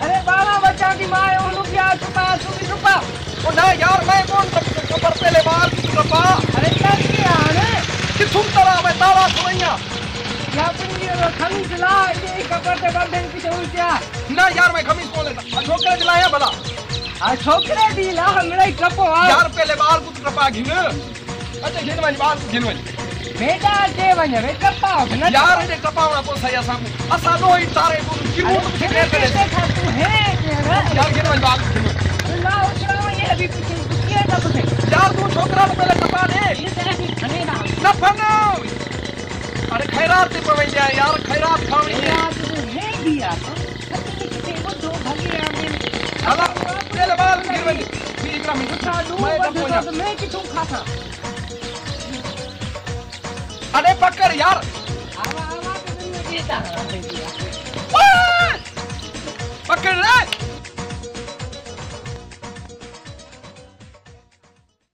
अरे बाबा बच्चा की माँ है उन्होंने क्या छुपा छुपा ओ ना यार मैं कौन खबर पहले बाल छुपा अरे क्या किया है कि तुम तरह में ताला सुनैया या पुंगी खमीस ला ये कपड़े पे बंधन की जरूर क्या ना यार मैं खमीस बोले था छोकरे दिलाया भला आ छोकरे दिला हमरे कपो यार पहले बाल कुछ कपा घिन अच्छा घिन वाली बाल घिन वाली बेटा के वने वे कपा न यार ये कपावना को सही असा नो ही तारे को कि मुंह पे खेल करे देखा तू है यार घिन वाली बाल ला उछला ये अभी पीछे किया था तुझे यार तू छोकरा तो पहले कपा दे ये तेरा की खने ना फनो अरे खैरात पे पवे जाए यार खैरात खावनी है है दिया किसी को दो भगे आगे अला पहले बाल घिन वाली फिर इकरा में मैं कि तुम खाता अरे पकड़ यार आवा आवा तो नहीं देता पकड़ रे